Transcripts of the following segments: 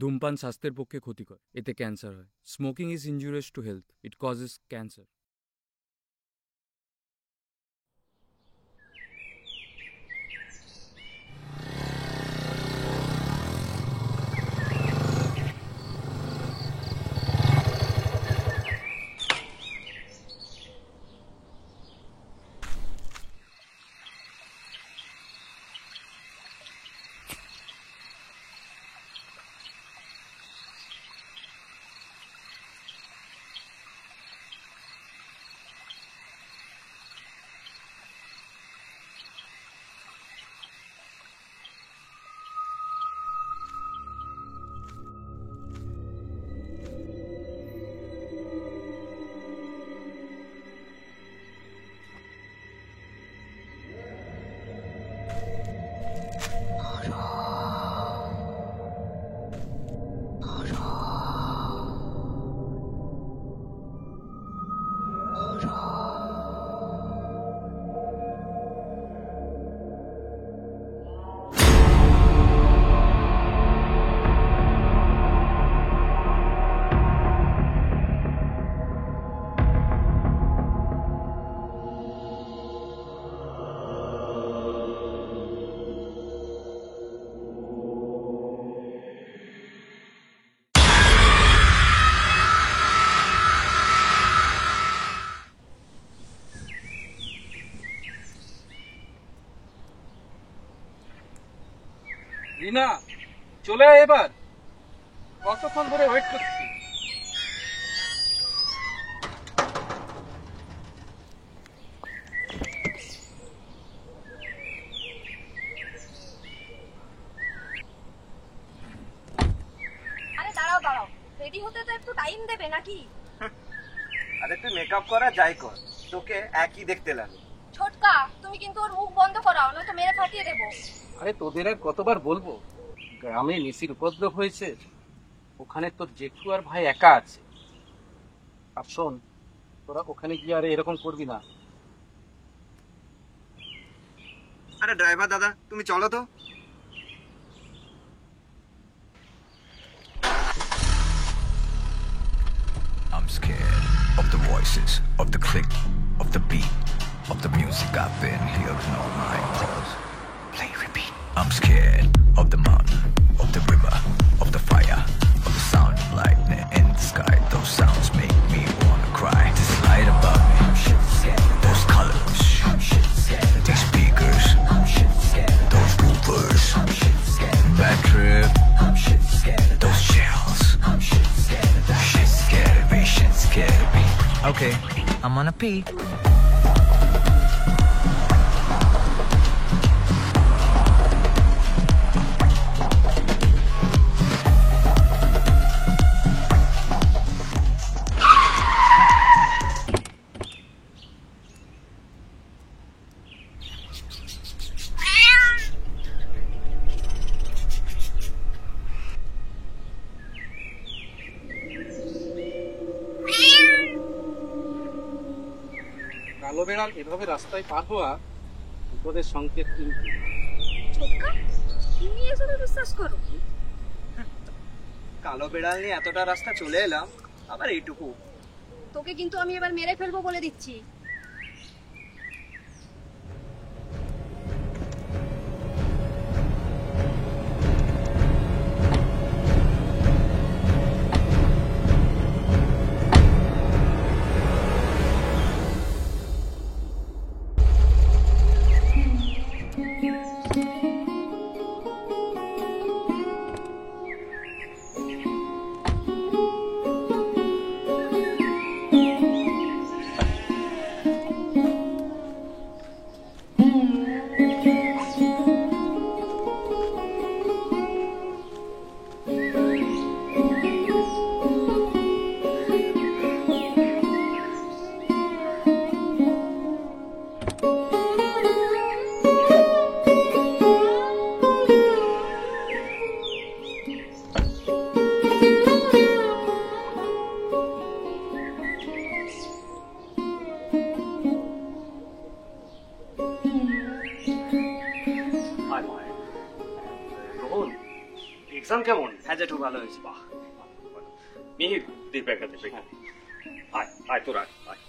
ধূমপান স্বাস্থ্যের পক্ষে ক্ষতিকর, এতে ক্যান্সার হয়। Smoking is injurious to health, it causes cancer. Rina, চলে আয় এবার। কতক্ষণ ধরে ওয়েট করছি। আরে দাঁড়াও দাঁড়াও, রেডি হতে তো একটু টাইম দেবে নাকি? আরে তুই মেকআপ করা যাই কর, তোকে একই দেখতে লাগে। ছোটকা, তুমি কিন্তু ওর মুখ বন্ধ করাও, নয়তো মেরে ফাটিয়ে দেবো। আরে তোদের আর কতবার বলবো, গ্রামে নিশির উপদ্রব হয়েছে, ওখানে তোর জেঠু আর ভাই একা আছে। আর শোন, তোরা ওখানে গিয়ে আর এরকম করবি না। আরে ড্রাইভার দাদা, তুমি চলো তো। I'm scared of the voices, of the click, of the beat, of the music I've been hearing all night. Pause, play, repeat. I'm scared of the mountain, of the river, of the fire, of the sound of lightning in the sky. Those sounds make me wanna cry. This light above me, those colors, these speakers, those woofers, bad trip, those chills. Shit scared me. Okay, I'm on a pee. কালো বেড়াল এভাবে রাস্তায় পার হওয়া বিপদের সংকেত কিন্তু। ছোটকা, তুমি এসবে বিশ্বাস করো? কালো বেড়াল নিয়ে এতটা রাস্তা চলে এলাম, আবার এইটুকু। তোকে কিন্তু আমি এবার মেরে ফেলবো বলে দিচ্ছি। এক্সাম কেমন? হ্যাঁ জেঠু ভালো হয়েছে। বাহ, মিহির দে ব্যাগটা দে, আয় আয় তোর আয় আয়।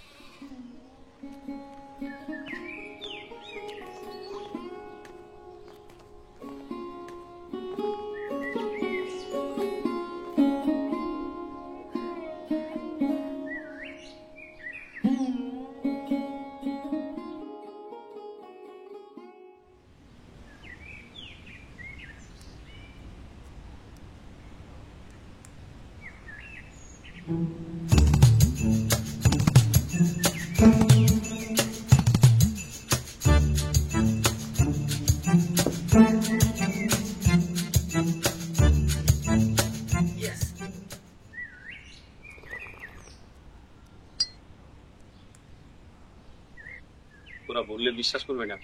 তোরা বললে বিশ্বাস করবে না,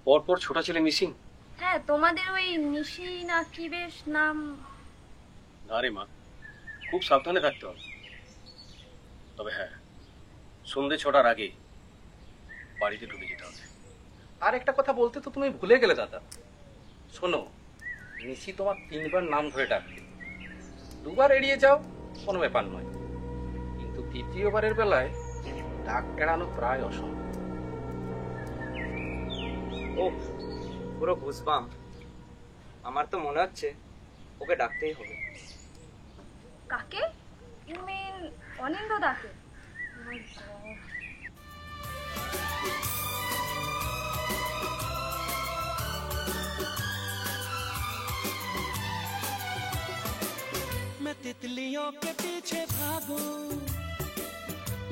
পরপর ছোট ছেলে মিসিং। হ্যাঁ, তোমাদের ওই নিশি না কি বেশ নাম। না রে মা, খুব সাবধানে থাকতে হবে। তবে হ্যাঁ, সন্ধে 6টার আগে বাড়িতে ঢুকে যেতে হবে। আর একটা কথা বলতে তো তুমি ভুলে গেলে দাদা। শোনো, নিশি তোমার 3বার নাম ধরে ডাকবে, 2বার এড়িয়ে যাও কোনো ব্যাপার নয়, কিন্তু 3য়বারের বেলায় ডাক এড়ানো প্রায় অসম্ভব। ও পুরো ঘুষবাম। আমার তো মনে হচ্ছে ওকে ডাকতেই হবে। কাকে? ইউ মিন অনিন্দ দাকে? मैं तितलियों के पीछे भागूं,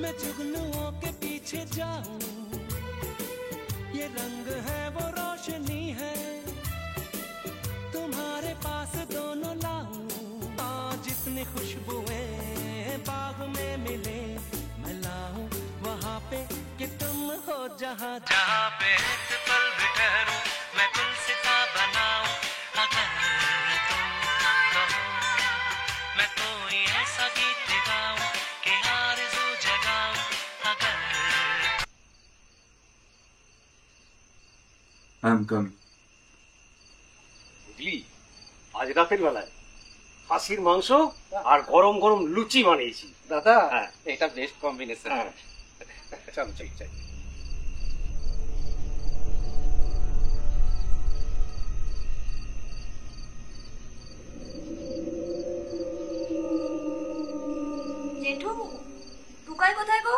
मैं जुगनुओं के पीछे जाऊं, ये रंग है वो रोशनी है, तुम्हारे पास दोनों लाऊं। आज जितनी खुशबुएं बाग में मिले मैं लाऊं वहाँ पे कि तुम हो जहाँ जहाँ पे एक पल भी ठहरूं मैं गुलसिता बनाऊं। अगर तुम कहो मैं कोई ऐसा गीत गाऊं कि आरज़ू जगाऊं। अगर I am coming. বুঝলি, আজ রাতের বেলায় খাসির মাংস আর গরম গরম লুচি বানিয়েছি দাদা, হ্যাঁ। এটা বেস্ট কম্বিনেশন। হ্যাঁ। চল চল চল। জেঠু, টুকাই কোথায় গো?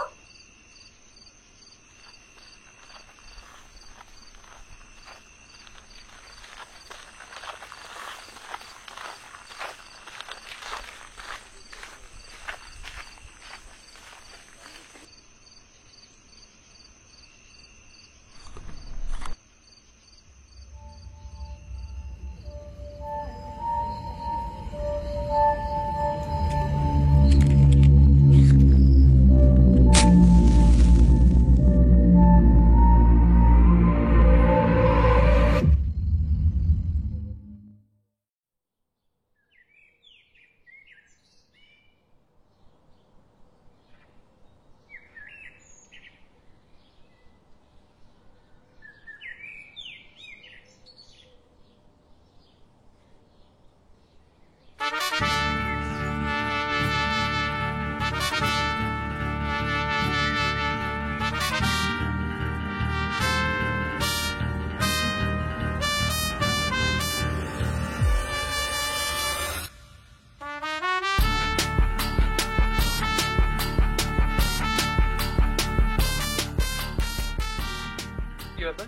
কি ব্যাপার,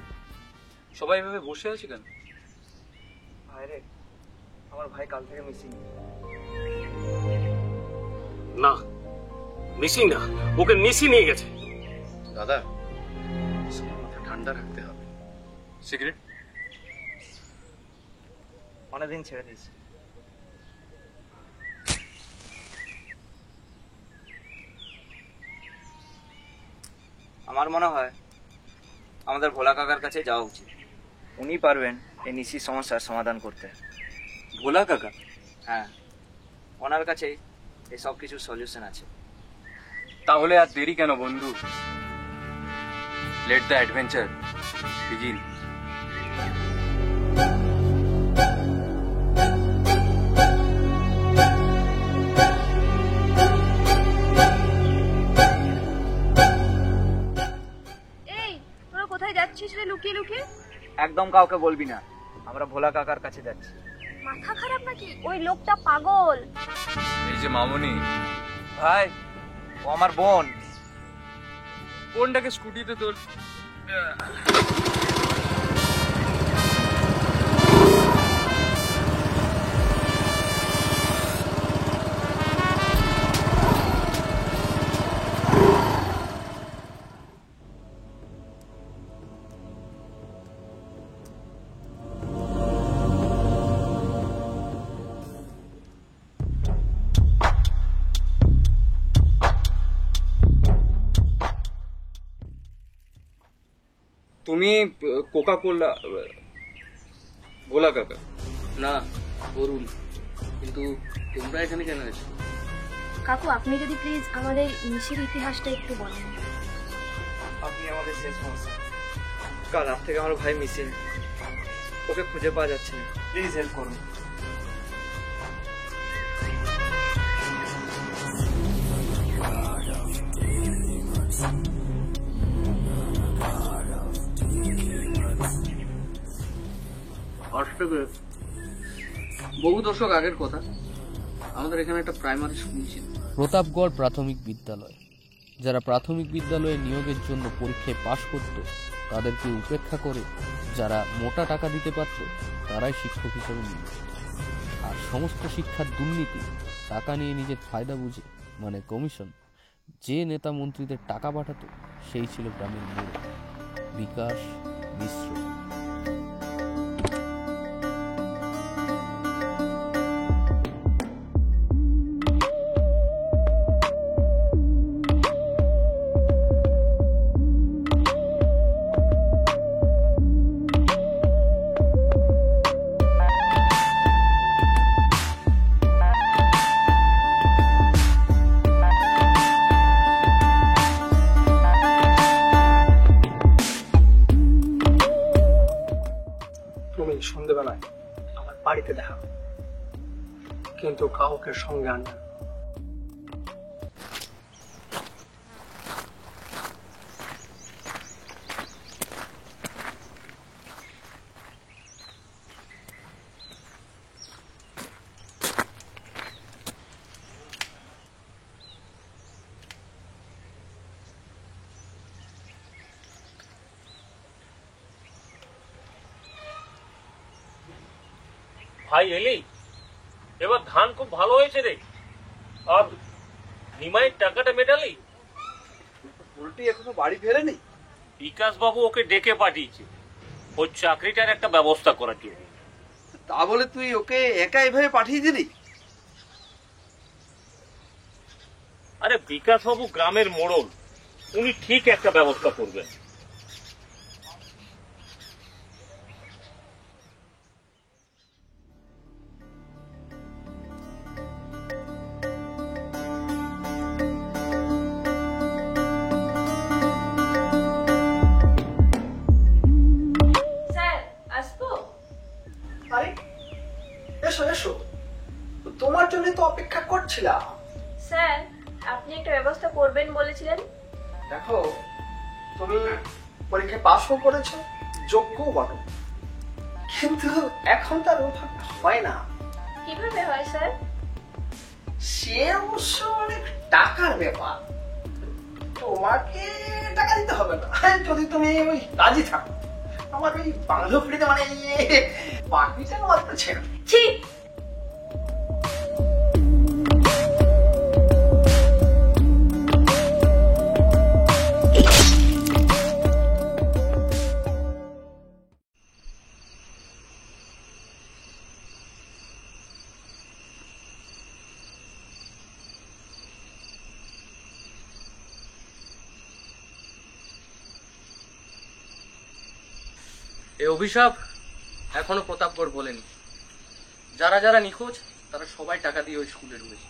সবাই এভাবে বসে আছে কেন? ভাই রে, আমার ভাই কাল থেকে মিসিং। না, মিসিং না, ওকে নিশি নিয়ে গেছে। দাদা, মাথা ঠান্ডা রাখতে হবে। সিগারেট? অনেকদিন ছেড়ে দিয়েছি। আমার মনে হয় আমাদের ভোলা কাকার কাছে যাওয়া উচিত। উনি পারবেন এই নিশির সমস্যার সমাধান করতে। ভোলা কাকা? হ্যাঁ, ওনার কাছে এই সব কিছু সলিউশন আছে। তাহলে আর দেরি কেন বন্ধু? Let the adventure begin. একদম কাউকে বলবি না, আমরা ভোলা কাকার কাছে যাচ্ছি। মাথা খারাপ নাকি? ওই লোকটা পাগল। এই যে মামনি, ভাই ও আমার বোন। কোনটাকে স্কুটিতে তোর তুমি কোকা কোলা ভোলা কাকা? না, অরুণ। কিন্তু তোমরা এখানে কেন এসেছো? কাকু আপনি যদি প্লিজ আমাদের নিশির ইতিহাসটা একটু বলেন। আপনি আমাদের শেষ ভরসা। কাল রাত থেকে আমার ভাই মিসিং, ওকে খুঁজে পাওয়া যাচ্ছে না, প্লিজ হেল্প করুন। আজ থেকে বহু দশক আগের কথা, আমাদের এখানে একটা প্রাইমারি স্কুল ছিল। প্রতাপগড় প্রাথমিক বিদ্যালয়। যারা প্রাথমিক বিদ্যালয়ে নিয়োগের জন্য পরীক্ষায় পাশ করত তাদেরকে উপেক্ষা করে যারা মোটা টাকা দিতে পারত তারাই শিক্ষক হিসেবে নিয়োগ। আর সমস্ত শিক্ষার দুর্নীতি, টাকা নিয়ে নিজের ফায়দা বুঝে মানে কমিশন, যে নেতা মন্ত্রীদের টাকা পাঠাতো সেই ছিল গ্রামের মূল বিকাশ মিশ্র। তুমি সন্ধ্যেবেলায় আমার বাড়িতে দেখা, কিন্তু কাউকে সঙ্গে আনবে না। ভাই এলি, এবার ধান খুব ভালো হয়েছে রে। আর নিমাইয়ের টাকাটা মেটালি? উল্টি এখনো বাড়ি ফেরেনি। বিকাশ বাবু ওকে ডেকে পাঠিয়েছে ওর চাকরিটার একটা ব্যবস্থা করার জন্য। তা বলে তুই ওকে একা এভাবে পাঠিয়ে দিলি? আরে বিকাশ বাবু গ্রামের মোড়ল, উনি ঠিক একটা ব্যবস্থা করবেন। এসো এসো, তোমার জন্য তো অপেক্ষা করছিলাম। স্যার আপনি একটা ব্যবস্থা করবেন বলেছিলেন। দেখো, তুমি পরীক্ষায় পাশও করেছো, যোগ্যও বটো, কিন্তু এখন তার ওভাবে হয় না। কিভাবে হয় স্যার? সে অবশ্য অনেক টাকার ব্যাপার, তোমাকে টাকা দিতে হবে না যদি তুমি ওই রাজি থাকো। আমার ওই বান্ধবীতে মানে বাকিটা মাত্র ছেড়ে। ছি, এই অভিশাপ এখনো প্রতাপগড় বলেনি। যারা যারা নিখোঁজ তারা সবাই টাকা দিয়ে ওই স্কুলে ঢুকেছে।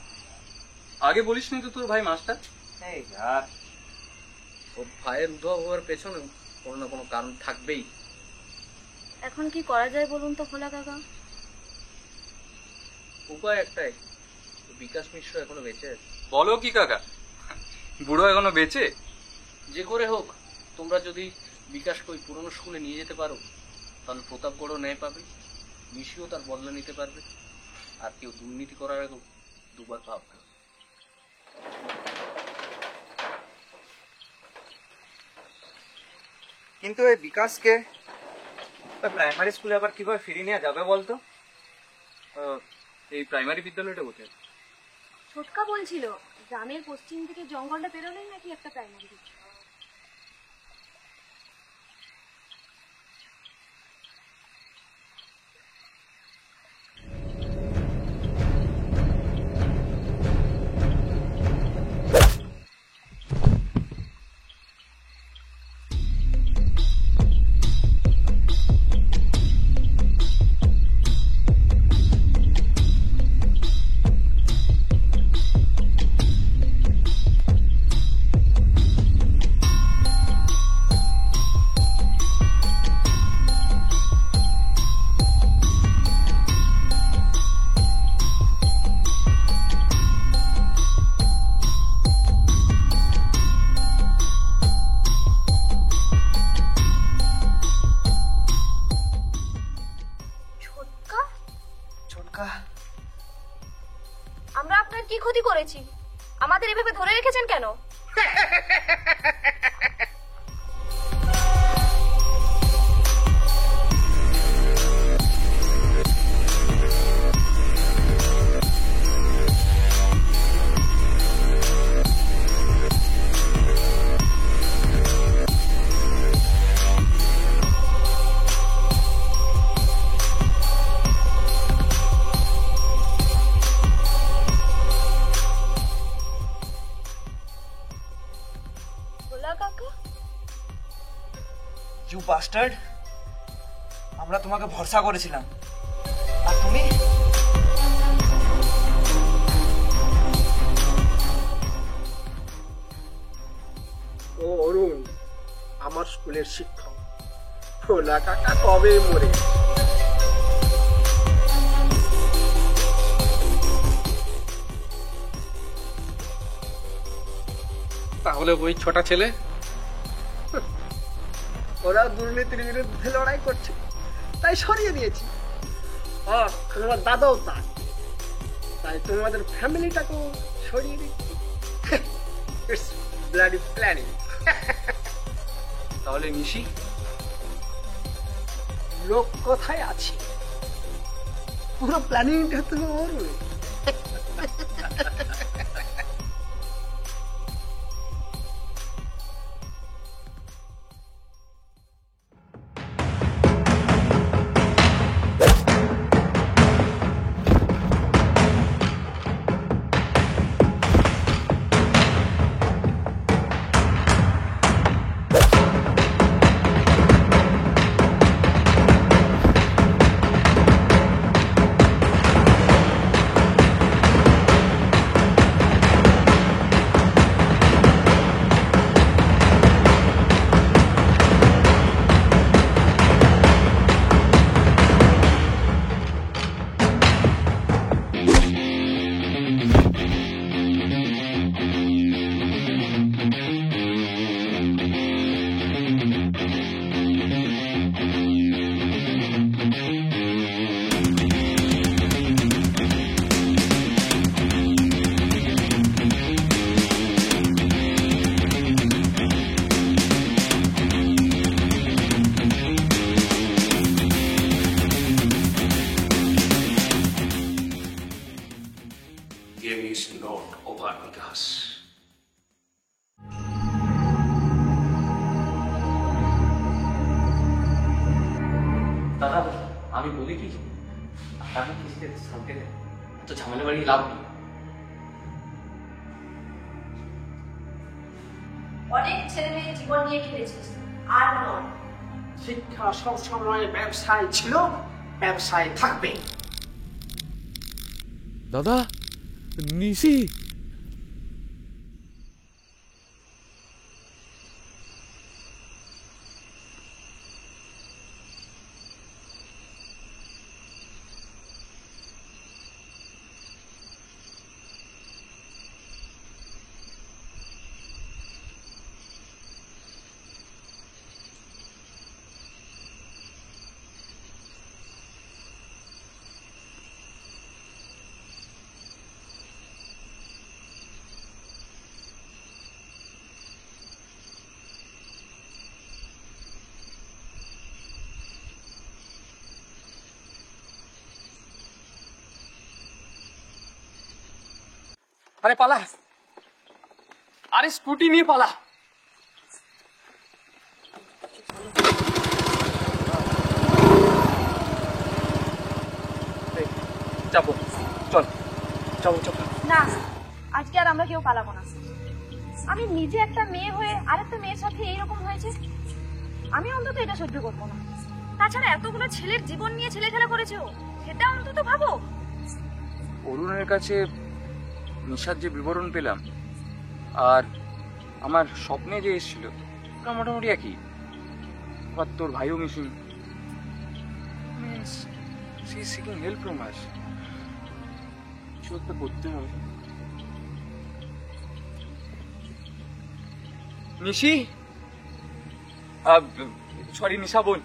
আগে বলিসনি তো তোর ভাই মাস্টার? ওর ভাইয়ের উদ্ভব হওয়ার পেছনে কোনো না কোনো কারণ থাকবেই। এখন কি করা যায় বলুন তো ভোলা কাকা? উপায় একটাই, বিকাশ মিশ্র এখনো বেঁচে আছে। বলো কি কাকা, বুড়ো এখনো বেঁচে? যে করে হোক তোমরা যদি বিকাশকে ওই পুরনো স্কুলে নিয়ে যেতে পারো তাহলে প্রতাপগড়ও ন্যায় পাবে, নিশিও তার বদলা নিতে পারবে, আর কেউ দুর্নীতি করার আগেও দুবার ভাববে। কিন্তু এই বিকাশকে প্রাইমারি স্কুলে আবার কিভাবে ফিরিয়ে নেওয়া যাবে বলতো? এই প্রাইমারি বিদ্যালয়টা কোথায়? ছোটকা বলছিল গ্রামের পশ্চিম থেকে জঙ্গলটা পেরোলেই নাকি একটা প্রাইমারি স্কুল। আমরা আপনার কি ক্ষতি করেছি? আমাদের এভাবে ধরে রেখেছেন কেন? ইউ বাস্টার্ড, আমরা তোমাকে ভরসা করেছিলাম আর তুমি ও অরুণ আমার স্কুলের শিক্ষক, ভোলা কাকা কবে মরে। তাহলে ওই ছোট ছেলে ওরা দুর্নীতির বিরুদ্ধে লড়াই করছে তাই সরিয়ে দিয়েছি। তোমার দাদাও তাই তোমাদের ফ্যামিলিটাকেও সরিয়ে দিচ্ছি। It's bloody planning. তাহলে নিশি লোক কোথায় আছে? পুরো প্ল্যানিংটা তো ওর। Game is not over, Vikas. দাদা আমি বলি কি, আমি কিস্তিতে শান্তি দেয়, এত ঝামেলা বাড়িয়ে লাভ নেই। অনেক ছেলে মেয়ে জীবন নিয়ে খেলেছিস, আর নয়। শিক্ষা সব সময় ব্যবসায় ছিল, ব্যবসায় থাকবে। দাদা, নিশি। আরে পালা, আরে স্কুটি নিয়ে পালা। যাবো, চল যাবো চল। না, আজকে আর আমরা কেউ পালাবো না। আমি নিজে একটা মেয়ে হয়ে আরেকটা মেয়ের সাথে এইরকম হয়েছে, আমি অন্তত এটা সহ্য করবো না। তাছাড়া এতগুলো ছেলের জীবন নিয়ে ছেলে খেলা করেছে ও, সেটা অন্তত ভাবো। অরুণের কাছে নিশার যে বিবরণ পেলাম আর আমার স্বপ্নে যে এসেছিল ওটা মোটামুটি একই। আবার তোর ভাইও missing, means she is seeking help from us. কিছু একটা করতে হবে। নিশি, সরি নিশা বোন,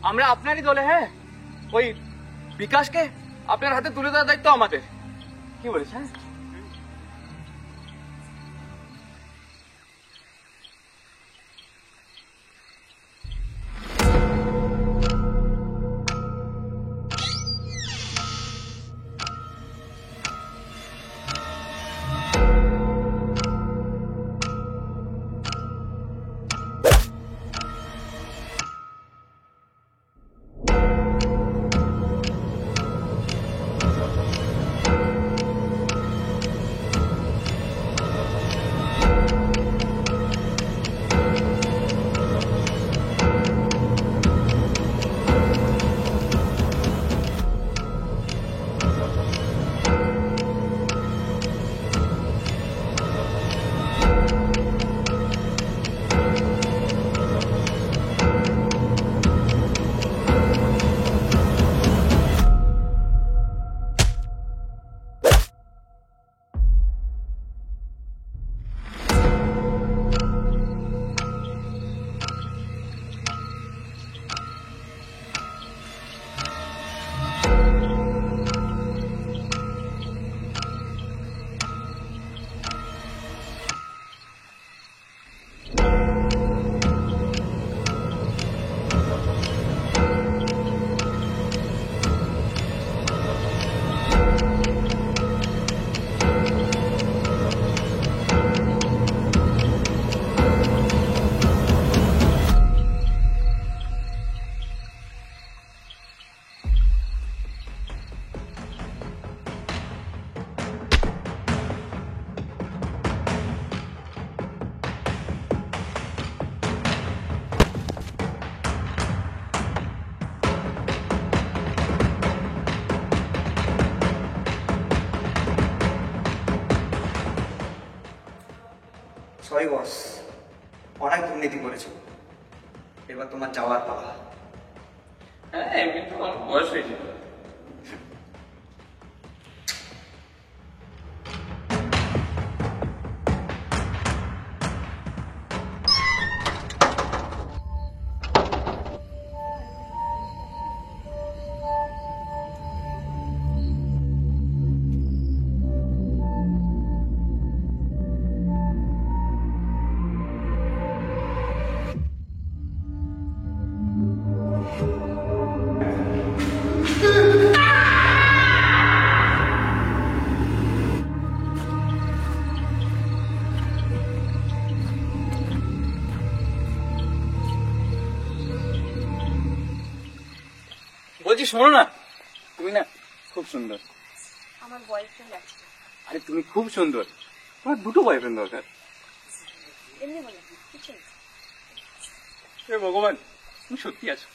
আমরা আপনারই দলে। হ্যাঁ, ওই বিকাশকে আপনার হাতে তুলে দেওয়ার দায়িত্ব আমাদের। কি বলিস? হ্যাঁ, সরি বস, অনেক দুর্নীতি করেছো, এবার তোমার যাওয়ার পালা। হ্যাঁ, এমনি তো আমার বয়স হয়েছে। বলছি শোনো না, তুমি না খুব সুন্দর। আমার বয়ফ্রেন্ড আছে। আরে তুমি খুব সুন্দর, তোমার দুটো বয়ফ্রেন্ড দরকার। এমনি বলে কিছু ভগবান, তুমি সত্যি আছো।